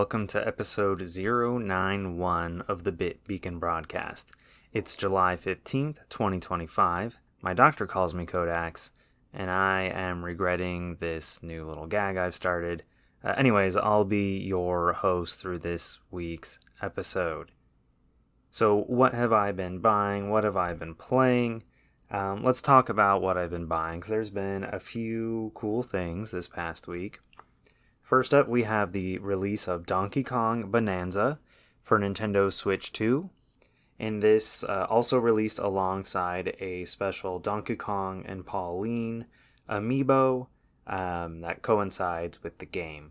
welcome to episode 091 of the Bit Beacon broadcast. It's July 15th, 2025. My doctor calls me Kodax, and I am regretting this new little gag I've started. Anyways, I'll be your host through this week's episode. So, what have I been buying? What have I been playing? Let's talk about what I've been buying, because there's been a few cool things this past week. First up, we have the release of Donkey Kong Bonanza for Nintendo Switch 2. And this also released alongside a special Donkey Kong and Pauline amiibo that coincides with the game.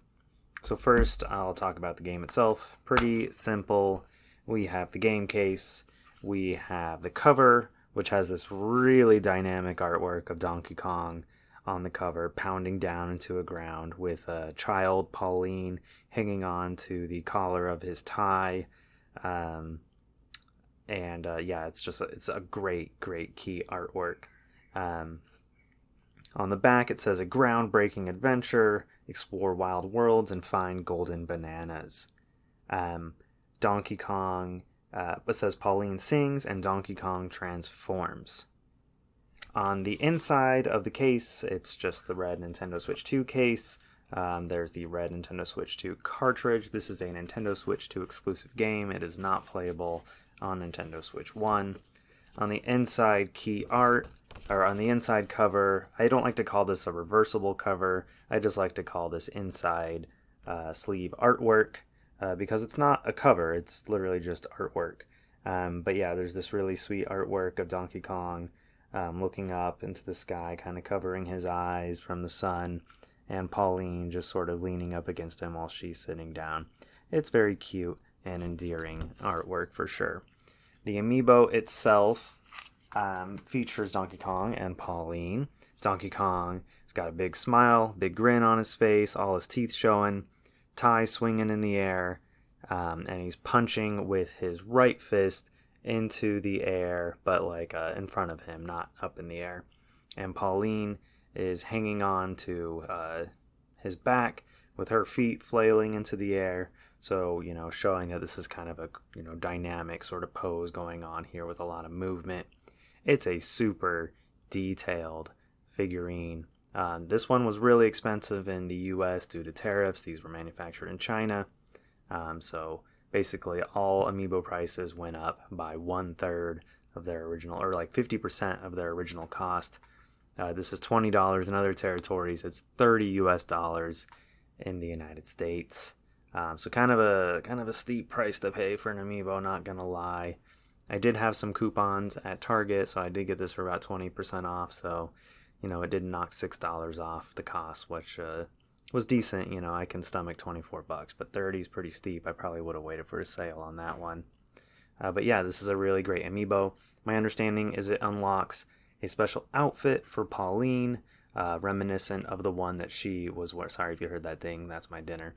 So first, I'll talk about the game itself. Pretty simple. We have the game case. We have the cover, which has this really dynamic artwork of Donkey Kong on the cover, pounding down into a ground with a child, Pauline, hanging on to the collar of his tie. It's a great key artwork. On the back, it says a groundbreaking adventure, explore wild worlds, and find golden bananas. Donkey Kong, it says Pauline sings and Donkey Kong transforms. On the inside of the case, it's just the red Nintendo Switch 2 case. There's the red Nintendo Switch 2 cartridge. This is a Nintendo Switch 2 exclusive game. It is not playable on Nintendo Switch 1. On the inside on the inside cover, I don't like to call this a reversible cover. I just like to call this inside sleeve artwork because it's not a cover. It's literally just artwork. There's this really sweet artwork of Donkey Kong looking up into the sky, kind of covering his eyes from the sun, and Pauline just sort of leaning up against him while she's sitting down. It's very cute and endearing artwork for sure. The amiibo itself features Donkey Kong and Pauline. Donkey Kong has got a big smile, big grin on his face, all his teeth showing, tie swinging in the air, and he's punching with his right fist into the air, but in front of him, not up in the air. And Pauline is hanging on to his back with her feet flailing into the air. So, showing that this is kind of a, dynamic sort of pose going on here with a lot of movement. It's a super detailed figurine. This one was really expensive in the US due to tariffs. These were manufactured in China. So basically all amiibo prices went up by 1/3 of their original, or 50% of their original cost. This is $20 in other territories. It's $30 US in the United States. So kind of a steep price to pay for an amiibo, not gonna lie. I did have some coupons at Target, so I did get this for about 20% off. So, it did knock $6 off the cost, which was decent. I can stomach $24, but 30 is pretty steep. I probably would have waited for a sale on that one. This is a really great amiibo. My understanding is it unlocks a special outfit for Pauline, reminiscent of the one that she was wearing. Sorry if you heard that ding, that's my dinner.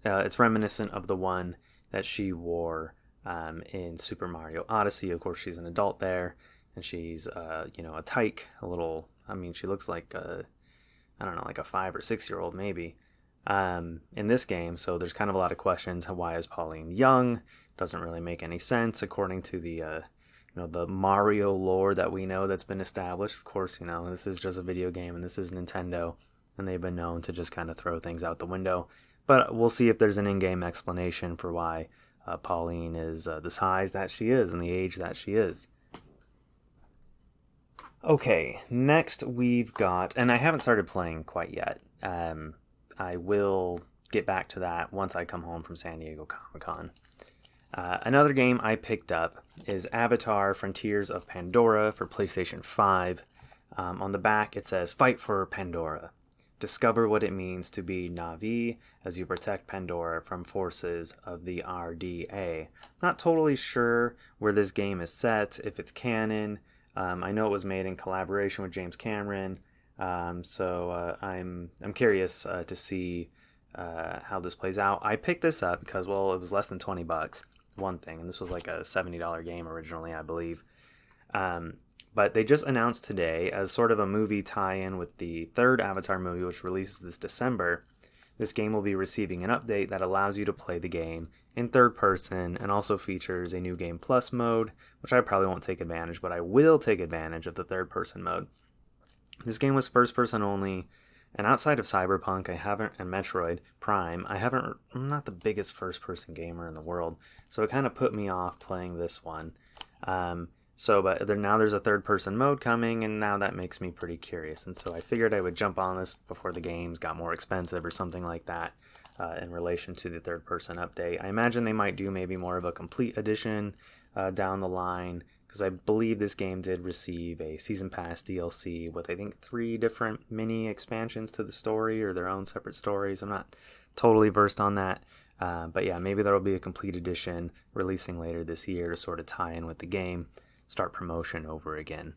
It's reminiscent of the one that she wore in Super Mario Odyssey. Of course, she's an adult there, and she's, a tyke, she looks like like a 5 or 6 year old maybe, in this game. So there's kind of a lot of questions. Why is Pauline young? Doesn't really make any sense according to the the Mario lore that we know that's been established. Of course, this is just a video game and this is Nintendo, and they've been known to just kind of throw things out the window. But we'll see if there's an in-game explanation for why Pauline is the size that she is and the age that she is. Okay, next we've got, and I haven't started playing quite yet. I will get back to that once I come home from San Diego Comic-Con. Another game I picked up is Avatar: Frontiers of Pandora for PlayStation 5. On the back it says, "Fight for Pandora. Discover what it means to be Na'vi as you protect Pandora from forces of the RDA." Not totally sure where this game is set, if it's canon. I know it was made in collaboration with James Cameron, so I'm curious to see how this plays out. I picked this up because, it was less than $20, one thing, and this was like a $70 game originally, I believe. But they just announced today, as sort of a movie tie-in with the third Avatar movie, which releases this December, This game will be receiving an update that allows you to play the game in third person and also features a new game plus mode, which I probably won't take advantage, but I will take advantage of the third person mode. This game was first person only, and outside of Cyberpunk, and Metroid Prime, I'm not the biggest first person gamer in the world, so it kind of put me off playing this one. But now there's a third person mode coming, and now that makes me pretty curious. And so I figured I would jump on this before the games got more expensive or something like that in relation to the third person update. I imagine they might do maybe more of a complete edition down the line, because I believe this game did receive a Season Pass DLC with, I think, 3 different mini expansions to the story or their own separate stories. I'm not totally versed on that. But yeah, maybe there'll be a complete edition releasing later this year to sort of tie in with the game. Start promotion over again.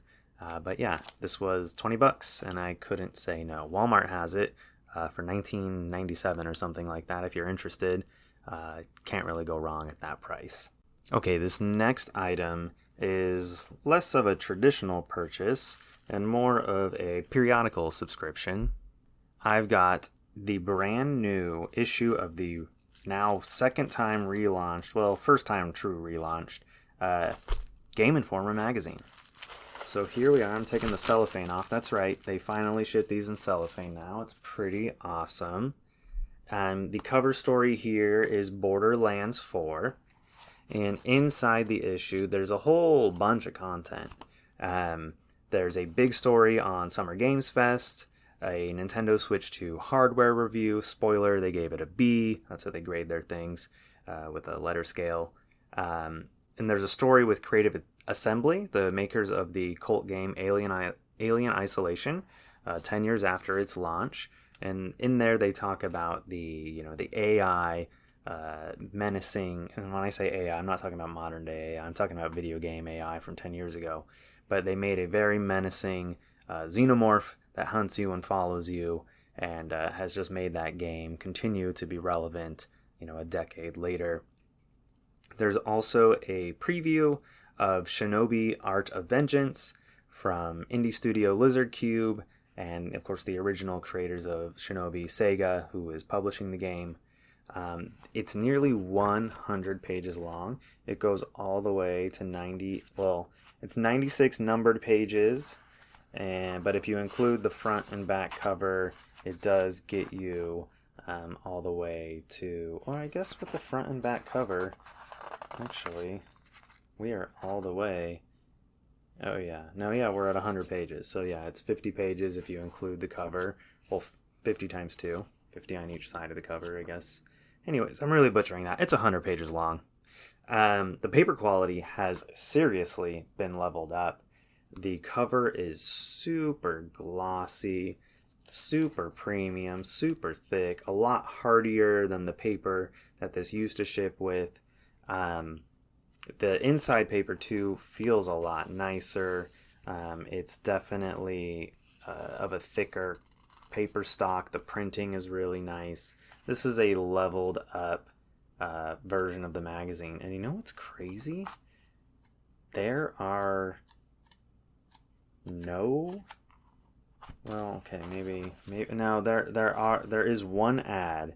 But yeah, this was $20 and I couldn't say no. Walmart has it for $19.97 or something like that. If you're interested, can't really go wrong at that price. Okay, this next item is less of a traditional purchase and more of a periodical subscription. I've got the brand new issue of the now second time relaunched, well, first time true relaunched, Game Informer magazine. So here we are. I'm taking the cellophane off. That's right. They finally ship these in cellophane now. It's pretty awesome. The cover story here is Borderlands 4. And inside the issue, there's a whole bunch of content. There's a big story on Summer Games Fest, a Nintendo Switch 2 hardware review. Spoiler, they gave it a B. That's what they grade their things with a letter scale. And there's a story with Creative Assembly, the makers of the cult game Alien Isolation, 10 years after its launch. And in there they talk about the AI menacing, and when I say AI, I'm not talking about modern day AI, I'm talking about video game AI from 10 years ago. But they made a very menacing xenomorph that hunts you and follows you, and has just made that game continue to be relevant, a decade later. There's also a preview of Shinobi Art of Vengeance from indie studio Lizard Cube, and of course the original creators of Shinobi, Sega, who is publishing the game. It's nearly 100 pages long. It goes all the way to it's 96 numbered pages, but if you include the front and back cover, it does get you all the way to, or I guess with the front and back cover, actually, we are all the way. Oh yeah, we're at 100 pages. So yeah, it's 50 pages if you include the cover. Well, 50 times 2, 50 on each side of the cover, I guess. Anyways, I'm really butchering that. It's 100 pages long. The paper quality has seriously been leveled up. The cover is super glossy, super premium, super thick, a lot hardier than the paper that this used to ship with. The inside paper too feels a lot nicer. It's definitely of a thicker paper stock. The printing is really nice. This is a leveled up version of the magazine. And you know what's crazy? There are no, well, okay, maybe no, there is one ad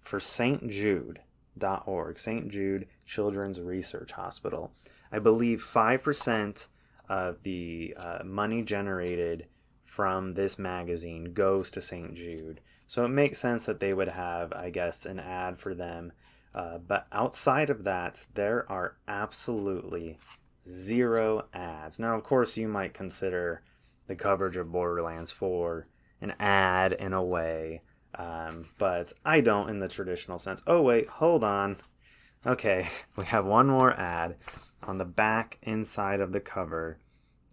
for St. Jude.org, St. Jude Children's Research Hospital. I believe 5% of the money generated from this magazine goes to St. Jude. So it makes sense that they would have, I guess, an ad for them. But outside of that, there are absolutely 0 ads. Now, of course, you might consider the coverage of Borderlands 4 an ad in a way. But I don't in the traditional sense. Oh, wait, hold on. Okay, we have one more ad on the back inside of the cover,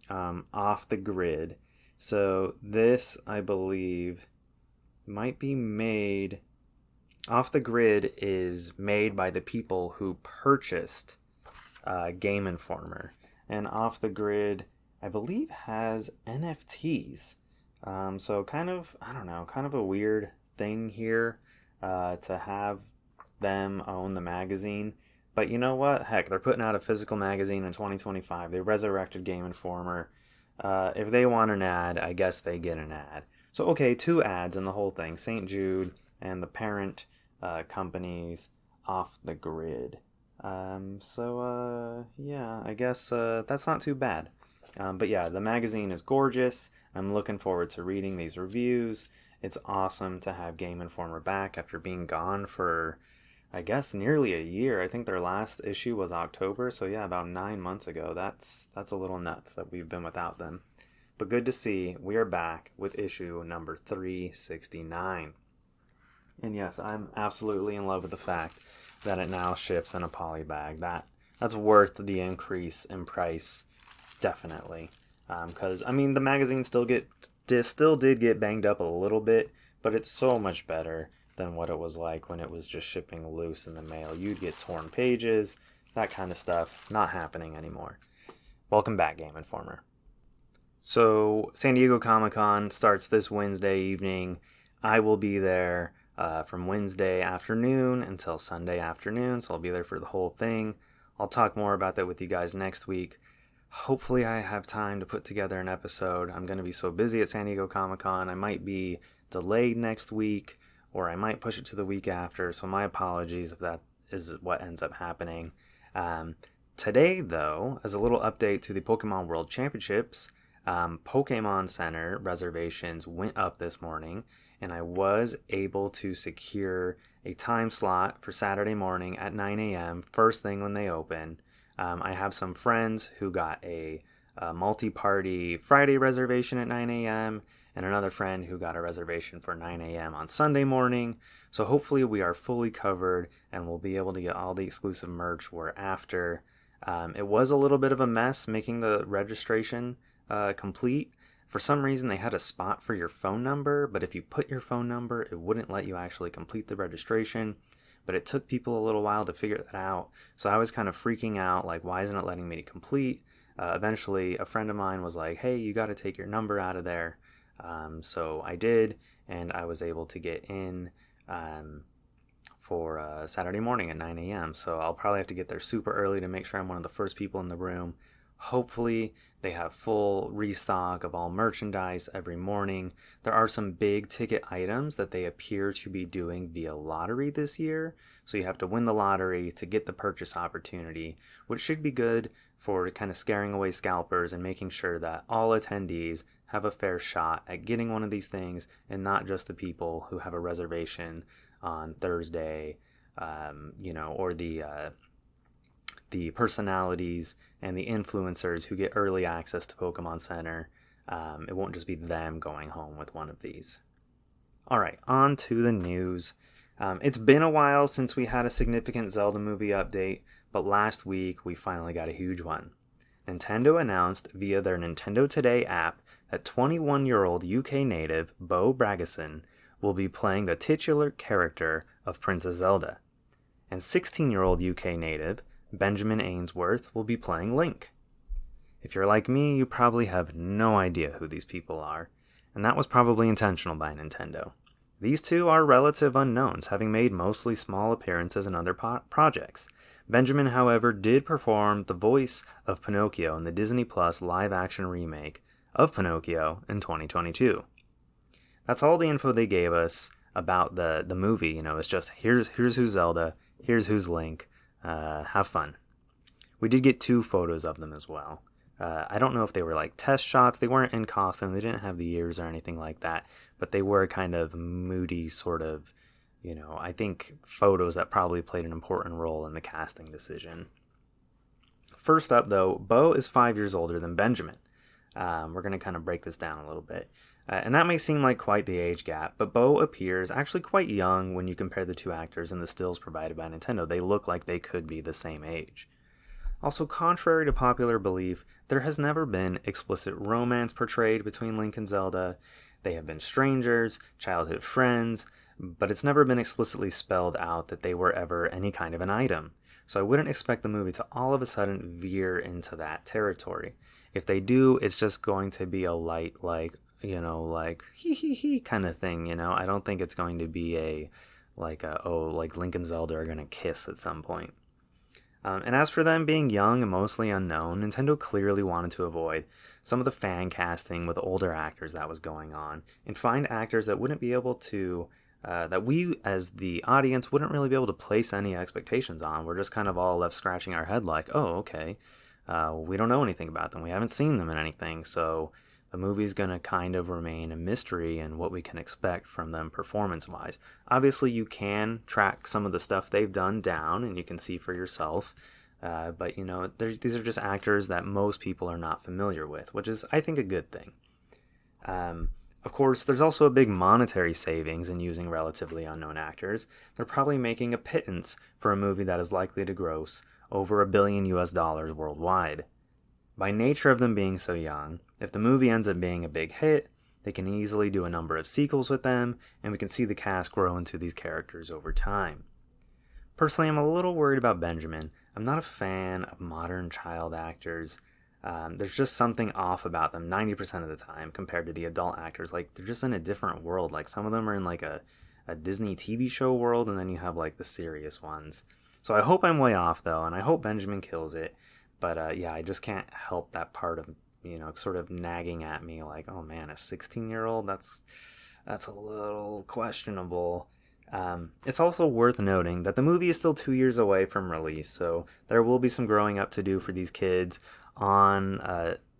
off the grid. So this, I believe, might be made... Off the Grid is made by the people who purchased Game Informer. And Off the Grid, I believe, has NFTs. So kind of, I don't know, kind of a weird thing here to have them own the magazine. But you know what? Heck, they're putting out a physical magazine in 2025. They resurrected Game Informer. If they want an ad, I guess they get an ad. So, okay, 2 ads in the whole thing. St. Jude and the parent companies off the grid. Yeah, I guess that's not too bad. But yeah, the magazine is gorgeous. I'm looking forward to reading these reviews. It's awesome to have Game Informer back after being gone for, I guess, nearly a year. I think their last issue was October, so yeah, about 9 months ago. That's a little nuts that we've been without them. But good to see we are back with issue number 369. And yes, I'm absolutely in love with the fact that it now ships in a poly bag. That's worth the increase in price, definitely. Because I mean, the magazine still did get banged up a little bit, but it's so much better than what it was like when it was just shipping loose in the mail. You'd get torn pages, that kind of stuff. Not happening anymore. Welcome back, Game Informer. So, San Diego Comic-Con starts this Wednesday evening. I will be there from Wednesday afternoon until Sunday afternoon, so I'll be there for the whole thing. I'll talk more about that with you guys next week. Hopefully I have time to put together an episode. I'm going to be so busy at San Diego Comic-Con. I might be delayed next week, or I might push it to the week after, so my apologies if that is what ends up happening. Today, though, as a little update to the Pokemon World Championships, Pokemon Center reservations went up this morning, and I was able to secure a time slot for Saturday morning at 9 a.m., first thing when they open. I have some friends who got a multi-party Friday reservation at 9 a.m., and another friend who got a reservation for 9 a.m. on Sunday morning. So hopefully we are fully covered, and we'll be able to get all the exclusive merch we're after. It was a little bit of a mess making the registration complete. For some reason they had a spot for your phone number, but if you put your phone number, it wouldn't let you actually complete the registration. But it took people a little while to figure that out, so I was kind of freaking out, like, why isn't it letting me complete? Eventually a friend of mine was like, hey, you got to take your number out of there. So I did, and I was able to get in for Saturday morning at 9 a.m. So I'll probably have to get there super early to make sure I'm one of the first people in the room. Hopefully they have full restock of all merchandise every morning. There are some big ticket items that they appear to be doing via lottery this year. So you have to win the lottery to get the purchase opportunity, which should be good for kind of scaring away scalpers and making sure that all attendees have a fair shot at getting one of these things, and not just the people who have a reservation on Thursday, or the personalities and the influencers who get early access to Pokemon Center. It won't just be them going home with one of these. All right, on to the news. It's been a while since we had a significant Zelda movie update, but last week we finally got a huge one. Nintendo announced via their Nintendo Today app that 21-year-old UK native Bo Bragason will be playing the titular character of Princess Zelda, and 16-year-old UK native Benjamin Ainsworth will be playing Link. If you're like me, you probably have no idea who these people are, and that was probably intentional by Nintendo. These two are relative unknowns, having made mostly small appearances in other projects. Benjamin, however, did perform the voice of Pinocchio in the Disney Plus live-action remake of Pinocchio in 2022. That's all the info they gave us about the movie. It's just, here's who's Zelda, here's who's Link. Have fun. We did get 2 photos of them as well. I don't know if they were like test shots. They weren't in costume. They didn't have the ears or anything like that, but they were kind of moody sort of, I think photos that probably played an important role in the casting decision. First up, though, Bo is 5 years older than Benjamin. We're going to kind of break this down a little bit. And that may seem like quite the age gap, but Bo appears actually quite young when you compare the 2 actors in the stills provided by Nintendo. They look like they could be the same age. Also, contrary to popular belief, there has never been explicit romance portrayed between Link and Zelda. They have been strangers, childhood friends, but it's never been explicitly spelled out that they were ever any kind of an item. So I wouldn't expect the movie to all of a sudden veer into that territory. If they do, it's just going to be a light, like hee kind of thing, I don't think it's going to be like Link and Zelda are going to kiss at some point. And as for them being young and mostly unknown, Nintendo clearly wanted to avoid some of the fan casting with older actors that was going on, and find actors that wouldn't be able to, that we as the audience wouldn't really be able to place any expectations on. We're just kind of all left scratching our head like, oh, okay, we don't know anything about them. We haven't seen them in anything, so the movie's going to kind of remain a mystery in what we can expect from them performance-wise. Obviously, you can track some of the stuff they've done down, and you can see for yourself. But, these are just actors that most people are not familiar with, which is, I think, a good thing. Of course, there's also a big monetary savings in using relatively unknown actors. They're probably making a pittance for a movie that is likely to gross over $1 billion worldwide. By nature of them being so young, if the movie ends up being a big hit, they can easily do a number of sequels with them, and we can see the cast grow into these characters over time. Personally, I'm a little worried about Benjamin. I'm not a fan of modern child actors. There's just something off about them 90% of the time compared to the adult actors. Like, they're just in a different world. Like, some of them are in like a Disney TV show world, and then you have like the serious ones. So I hope I'm way off though, and I hope Benjamin kills it. But I just can't help that part of, sort of nagging at me like, oh man, a 16-year-old? That's a little questionable. It's also worth noting that the movie is still 2 years away from release, so there will be some growing up to do for these kids on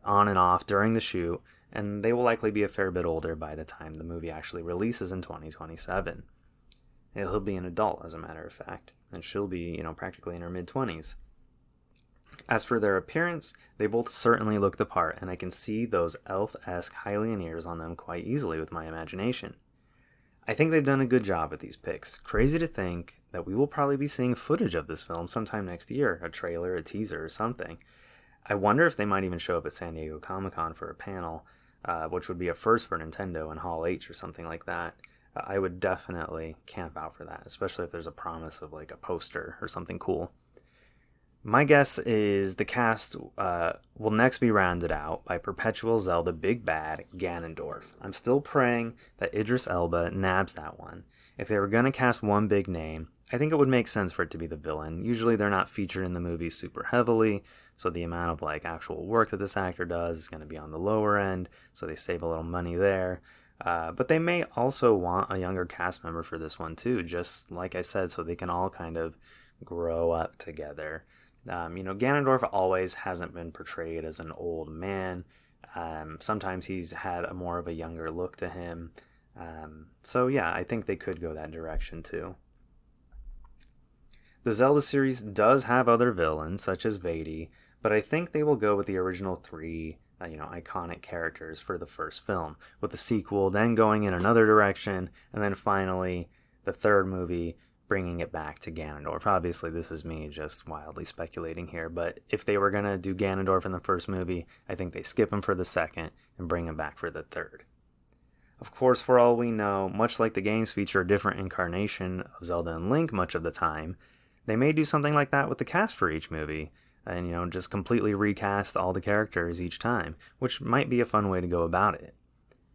and off during the shoot, and they will likely be a fair bit older by the time the movie actually releases in 2027. He'll be an adult, as a matter of fact, and she'll be, practically in her mid-20s. As for their appearance, they both certainly look the part, and I can see those elf-esque Hylian ears on them quite easily with my imagination. I think they've done a good job with these picks. Crazy to think that we will probably be seeing footage of this film sometime next year, a trailer, a teaser, or something. I wonder if they might even show up at San Diego Comic-Con for a panel, which would be a first for Nintendo in Hall H or something like that. I would definitely camp out for that, especially if there's a promise of like a poster or something cool. My guess is the cast will next be rounded out by perpetual Zelda big bad Ganondorf. I'm still praying that Idris Elba nabs that one. If they were going to cast one big name, I think it would make sense for it to be the villain. Usually they're not featured in the movie super heavily, so the amount of like actual work that this actor does is going to be on the lower end, so they save a little money there. But they may also want a younger cast member for this one too, just like I said, so they can all kind of grow up together. Ganondorf always hasn't been portrayed as an old man. Sometimes he's had more of a younger look to him. I think they could go that direction too. The Zelda series does have other villains, such as Vaidi, but I think they will go with the original three, iconic characters for the first film, with the sequel then going in another direction, and then finally the third movie bringing it back to Ganondorf. Obviously, this is me just wildly speculating here, but if they were going to do Ganondorf in the first movie, I think they skip him for the second and bring him back for the third. Of course, for all we know, much like the games feature a different incarnation of Zelda and Link much of the time, they may do something like that with the cast for each movie, and just completely recast all the characters each time, which might be a fun way to go about it.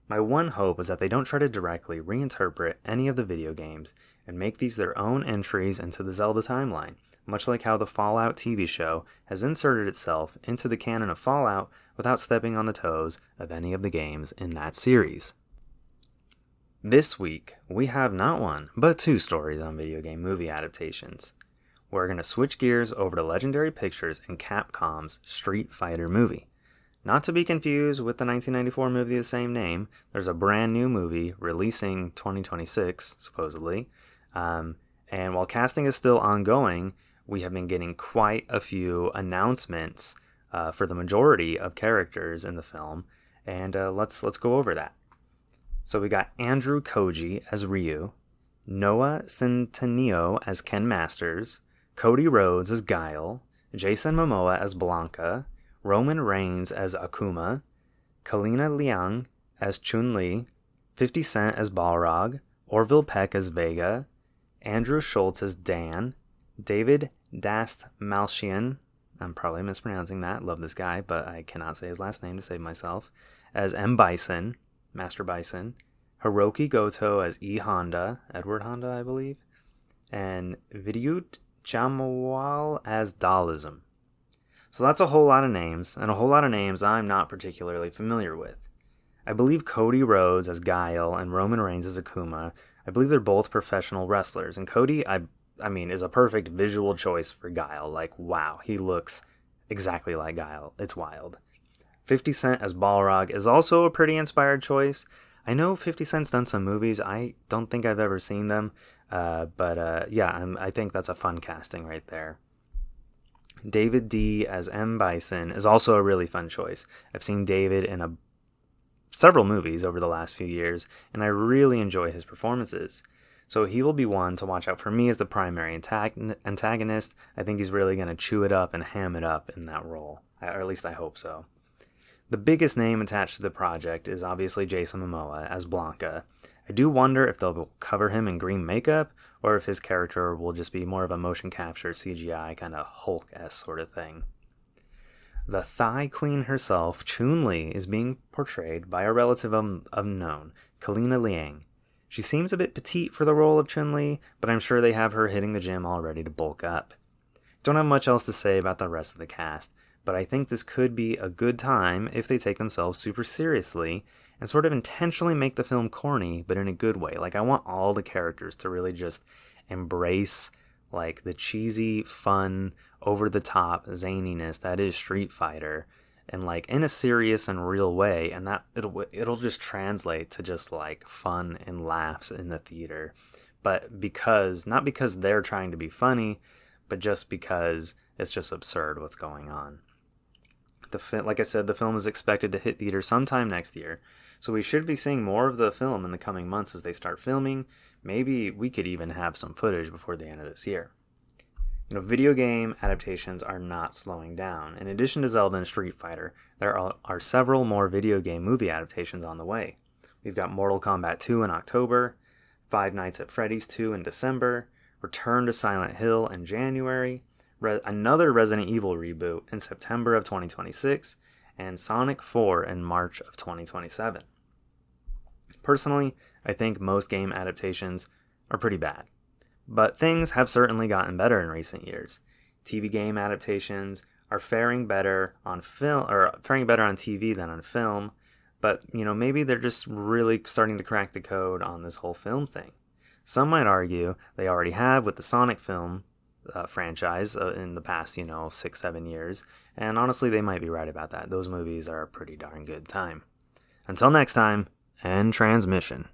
My one hope is that they don't try to directly reinterpret any of the video games and make these their own entries into the Zelda timeline, much like how the Fallout TV show has inserted itself into the canon of Fallout without stepping on the toes of any of the games in that series. This week, we have not one, but two stories on video game movie adaptations. We're going to switch gears over to Legendary Pictures and Capcom's Street Fighter movie. Not to be confused with the 1994 movie of the same name, there's a brand new movie releasing 2026, supposedly. And while casting is still ongoing, we have been getting quite a few announcements for the majority of characters in the film, and let's go over that. So we got Andrew Koji as Ryu, Noah Centineo as Ken Masters, Cody Rhodes as Guile, Jason Momoa as Blanca, Roman Reigns as Akuma, Kalina Liang as Chun-Li, 50 Cent as Balrog, Orville Peck as Vega, Andrew Schultz as Dan, David Dastmalchian, I'm probably mispronouncing that, love this guy, but I cannot say his last name to save myself, as M. Bison, Master Bison, Hiroki Goto as E. Honda, Edward Honda, I believe, and Vidyut Jamal as Dalism. So that's a whole lot of names, and a whole lot of names I'm not particularly familiar with. I believe Cody Rhodes as Guile and Roman Reigns as Akuma. I believe they're both professional wrestlers, and Cody, I mean, is a perfect visual choice for Guile. Like, wow, he looks exactly like Guile. It's wild. 50 Cent as Balrog is also a pretty inspired choice. I know 50 Cent's done some movies. I don't think I've ever seen them, but I think that's a fun casting right there. David D as M. Bison is also a really fun choice. I've seen David in several movies over the last few years, and I really enjoy his performances. So he will be one to watch out for me as the primary antagonist. I think he's really going to chew it up and ham it up in that role, or at least I hope so. The biggest name attached to the project is obviously Jason Momoa as Blanca. I do wonder if they'll cover him in green makeup, or if his character will just be more of a motion capture CGI kind of Hulk-esque sort of thing. The Thai Queen herself, Chun-Li, is being portrayed by a relative unknown, Kalina Liang. She seems a bit petite for the role of Chun-Li, but I'm sure they have her hitting the gym all ready to bulk up. Don't have much else to say about the rest of the cast, but I think this could be a good time if they take themselves super seriously and sort of intentionally make the film corny, but in a good way. Like, I want all the characters to really just embrace, like, the cheesy, fun, over-the-top zaniness that is Street Fighter, and, like, in a serious and real way, and that it'll just translate to just, like, fun and laughs in the theater. But not because they're trying to be funny, but just because it's just absurd what's going on. Like I said, the film is expected to hit theaters sometime next year, so we should be seeing more of the film in the coming months as they start filming. Maybe we could even have some footage before the end of this year. Video game adaptations are not slowing down. In addition to Zelda and Street Fighter, there are several more video game movie adaptations on the way. We've got Mortal Kombat 2 in October, Five Nights at Freddy's 2 in December, Return to Silent Hill in January, another Resident Evil reboot in September of 2026, and Sonic 4 in March of 2027. Personally, I think most game adaptations are pretty bad, but things have certainly gotten better in recent years. TV game adaptations are faring better on TV than on film, but maybe they're just really starting to crack the code on this whole film thing. Some might argue they already have with the Sonic film franchise in the past 6-7 years, and honestly they might be right about that. Those movies are a pretty darn good time. Until next time, end transmission.